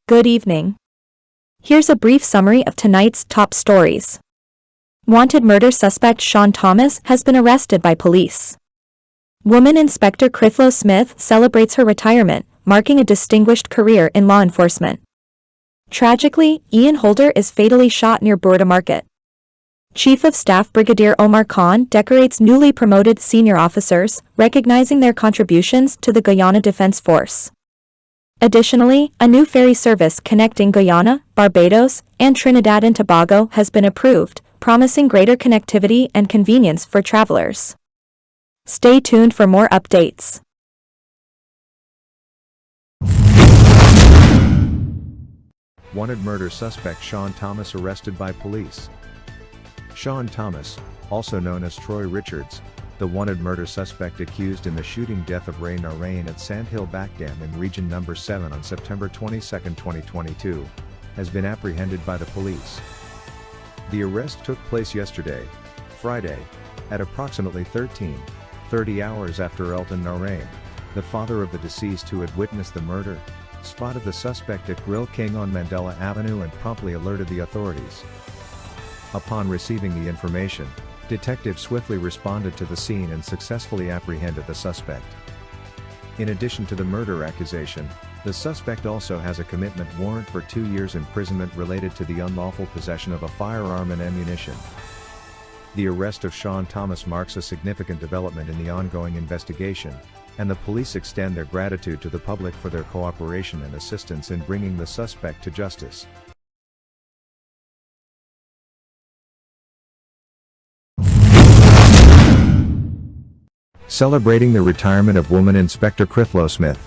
Good evening. Here's a brief summary of tonight's top stories. Wanted murder suspect Shawn Thomas has been arrested by police. Woman Inspector Crithlow Smith celebrates her retirement, marking a distinguished career in law enforcement. Tragically, Eon Holder is fatally shot near Bourda Market. Chief of Staff Brigadier Omar Khan decorates newly promoted senior officers, recognizing their contributions to the Guyana Defence Force. Additionally, a new ferry service connecting Guyana, Barbados, and Trinidad and Tobago has been approved, promising greater connectivity and convenience for travelers. Stay tuned for more updates. Wanted murder suspect Shawn Thomas arrested by police. Shawn Thomas, also known as Troy Richards, the wanted murder suspect accused in the shooting death of Ray Narain at Sandhill Back Dam in Region No. 7 on September 22, 2022, has been apprehended by the police. The arrest took place yesterday, Friday, at approximately 13:30 hours after Elton Narain, the father of the deceased who had witnessed the murder, spotted the suspect at Grill King on Mandela Avenue and promptly alerted the authorities. Upon receiving the information, detectives swiftly responded to the scene and successfully apprehended the suspect. In addition to the murder accusation, the suspect also has a commitment warrant for 2 years imprisonment related to the unlawful possession of a firearm and ammunition. The arrest of Shawn Thomas marks a significant development in the ongoing investigation, and the police extend their gratitude to the public for their cooperation and assistance in bringing the suspect to justice. Celebrating the retirement of woman Inspector Crithlow Smith.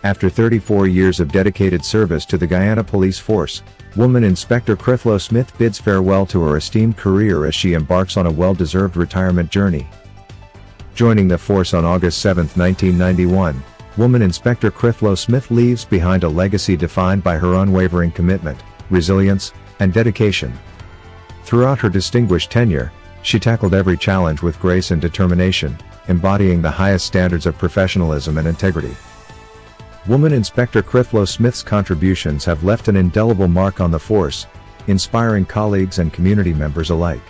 After 34 years of dedicated service to the Guyana Police Force, woman Inspector Crithlow Smith bids farewell to her esteemed career as she embarks on a well-deserved retirement journey. Joining the force on August 7, 1991, woman Inspector Crithlow Smith leaves behind a legacy defined by her unwavering commitment, resilience, and dedication. Throughout her distinguished tenure, she tackled every challenge with grace and determination, embodying the highest standards of professionalism and integrity. Woman Inspector Crithlow Smith's contributions have left an indelible mark on the force, inspiring colleagues and community members alike.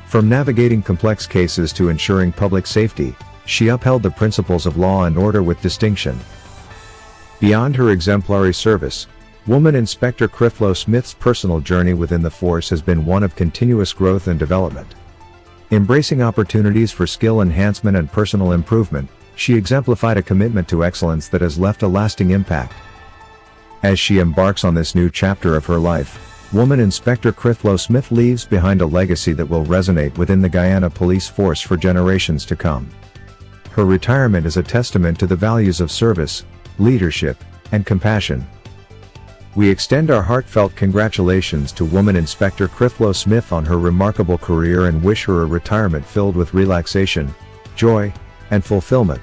From navigating complex cases to ensuring public safety, she upheld the principles of law and order with distinction. Beyond her exemplary service, woman Inspector Crithlow Smith's personal journey within the force has been one of continuous growth and development. Embracing opportunities for skill enhancement and personal improvement, she exemplified a commitment to excellence that has left a lasting impact. As she embarks on this new chapter of her life, woman Inspector Crithlow Smith leaves behind a legacy that will resonate within the Guyana Police Force for generations to come. Her retirement is a testament to the values of service, leadership, and compassion. We extend our heartfelt congratulations to woman Inspector Crithlow Smith on her remarkable career and wish her a retirement filled with relaxation, joy, and fulfillment.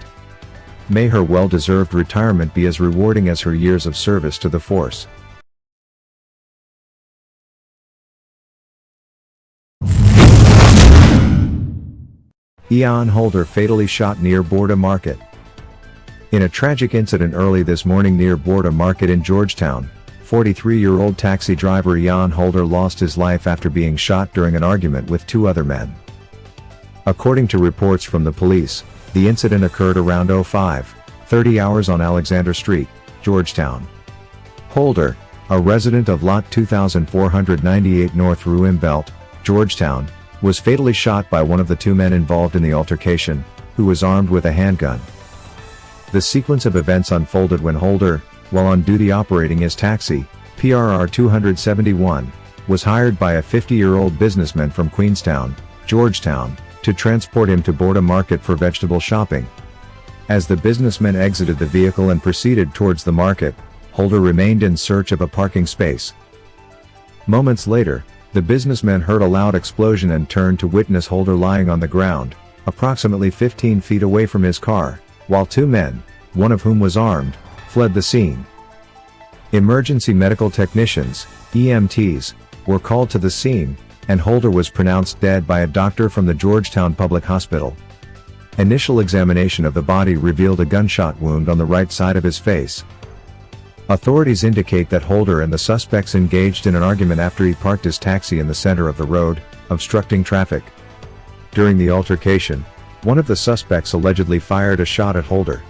May her well-deserved retirement be as rewarding as her years of service to the force. Eon Holder fatally shot near Bourda Market. In a tragic incident early this morning near Bourda Market in Georgetown, 43-year-old taxi driver Eon Holder lost his life after being shot during an argument with 2 other men. According to reports from the police, the incident occurred around 05:30 hours on Alexander Street, Georgetown. Holder, a resident of Lot 2498 North Ruimbelt, Georgetown, was fatally shot by one of the 2 men involved in the altercation, who was armed with a handgun. The sequence of events unfolded when Holder, while on duty operating his taxi, PRR 271, was hired by a 50-year-old businessman from Queenstown, Georgetown, to transport him to Bourda Market for vegetable shopping. As the businessman exited the vehicle and proceeded towards the market, Holder remained in search of a parking space. Moments later, the businessman heard a loud explosion and turned to witness Holder lying on the ground, approximately 15 feet away from his car, while 2 men, one of whom was armed, fled the scene. Emergency medical technicians, EMTs, were called to the scene, and Holder was pronounced dead by a doctor from the Georgetown Public Hospital. Initial examination of the body revealed a gunshot wound on the right side of his face. Authorities indicate that Holder and the suspects engaged in an argument after he parked his taxi in the center of the road, obstructing traffic. During the altercation, one of the suspects allegedly fired a shot at Holder.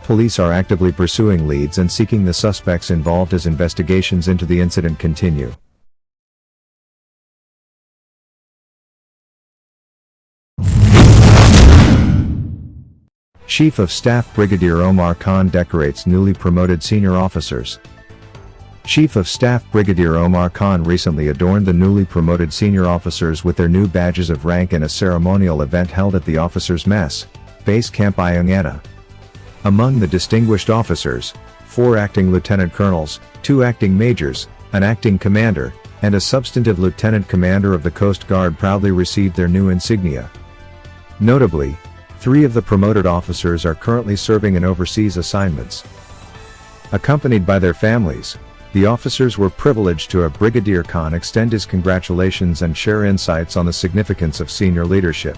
Police are actively pursuing leads and seeking the suspects involved as investigations into the incident continue. Chief of Staff Brigadier Omar Khan decorates newly promoted senior officers. Chief of Staff Brigadier Omar Khan recently adorned the newly promoted senior officers with their new badges of rank in a ceremonial event held at the Officers' Mess, Base Camp Guyana. Among the distinguished officers, 4 acting lieutenant colonels, 2 acting majors, an acting commander, and a substantive lieutenant commander of the Coast Guard proudly received their new insignia. Notably, 3 of the promoted officers are currently serving in overseas assignments. Accompanied by their families, the officers were privileged to have Brigadier Khan extend his congratulations and share insights on the significance of senior leadership.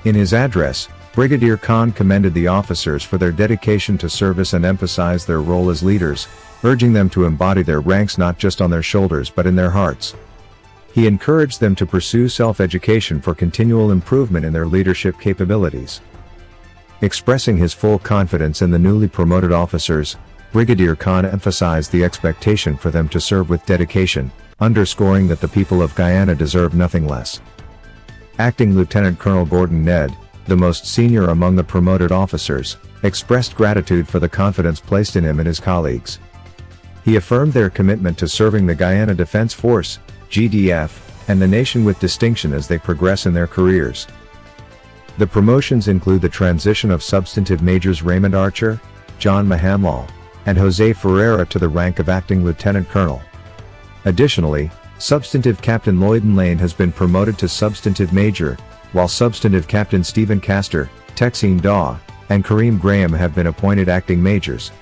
In his address, Brigadier Khan commended the officers for their dedication to service and emphasized their role as leaders, urging them to embody their ranks not just on their shoulders but in their hearts. He encouraged them to pursue self-education for continual improvement in their leadership capabilities. Expressing his full confidence in the newly promoted officers, Brigadier Khan emphasized the expectation for them to serve with dedication, underscoring that the people of Guyana deserve nothing less. Acting Lieutenant Colonel Gordon Ned, the most senior among the promoted officers, expressed gratitude for the confidence placed in him and his colleagues. He affirmed their commitment to serving the Guyana Defence Force, GDF, and the nation with distinction as they progress in their careers. The promotions include the transition of Substantive Majors Raymond Archer, John Mahamlal, and Jose Ferreira to the rank of Acting Lieutenant Colonel. Additionally, Substantive Captain Lloyden Lane has been promoted to Substantive Major, while Substantive Captain Stephen Castor, Texine Daw, and Kareem Graham have been appointed Acting Majors.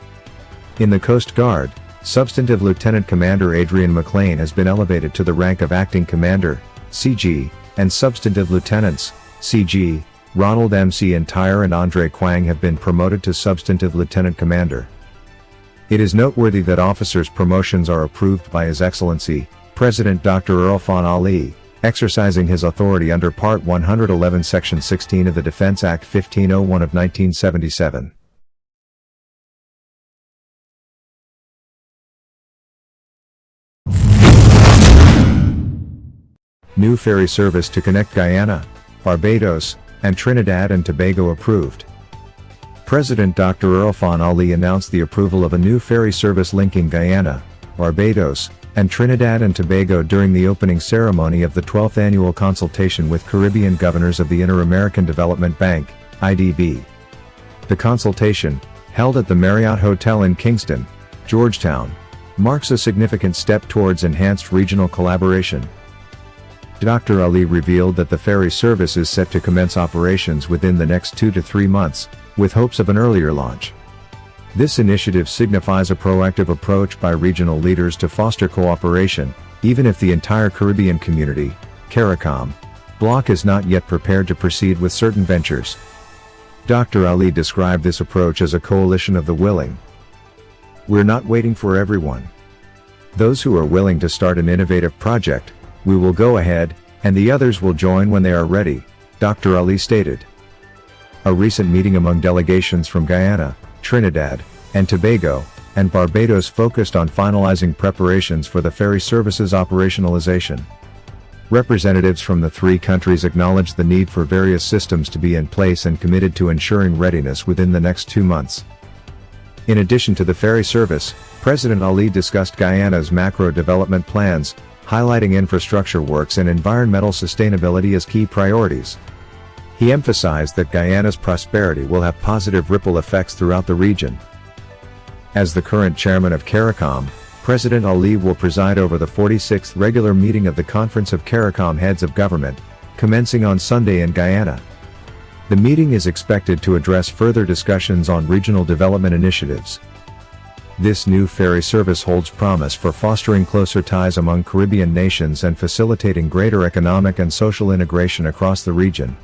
In the Coast Guard, Substantive Lieutenant Commander Adrian McLean has been elevated to the rank of Acting Commander, CG, and Substantive Lieutenants, CG, Ronald M.C. Entire and Andre Quang have been promoted to Substantive Lieutenant Commander. It is noteworthy that officers' promotions are approved by His Excellency, President Dr. Irfan Ali, exercising his authority under Part 111 Section 16 of the Defense Act 1501 of 1977. New ferry service to connect Guyana, Barbados, and Trinidad and Tobago approved. President Dr. Irfan Ali announced the approval of a new ferry service linking Guyana, Barbados, and Trinidad and Tobago during the opening ceremony of the 12th annual consultation with Caribbean governors of the Inter-American Development Bank, IDB. The consultation, held at the Marriott Hotel in Kingston, Georgetown, marks a significant step towards enhanced regional collaboration. Dr. Ali revealed that the ferry service is set to commence operations within the next 2 to 3 months, with hopes of an earlier launch. This initiative signifies a proactive approach by regional leaders to foster cooperation, even if the entire Caribbean community, CARICOM, bloc is not yet prepared to proceed with certain ventures. Dr. Ali described this approach as a coalition of the willing. We're not waiting for everyone. Those who are willing to start an innovative project, we will go ahead, and the others will join when they are ready, Dr. Ali stated. A recent meeting among delegations from Guyana, Trinidad and Tobago, and Barbados focused on finalizing preparations for the ferry service's operationalization. Representatives from the 3 countries acknowledged the need for various systems to be in place and committed to ensuring readiness within the next 2 months. In addition to the ferry service, President Ali discussed Guyana's macro development plans, highlighting infrastructure works and environmental sustainability as key priorities. He emphasized that Guyana's prosperity will have positive ripple effects throughout the region. As the current chairman of CARICOM, President Ali will preside over the 46th regular meeting of the Conference of CARICOM Heads of Government, commencing on Sunday in Guyana. The meeting is expected to address further discussions on regional development initiatives. This new ferry service holds promise for fostering closer ties among Caribbean nations and facilitating greater economic and social integration across the region.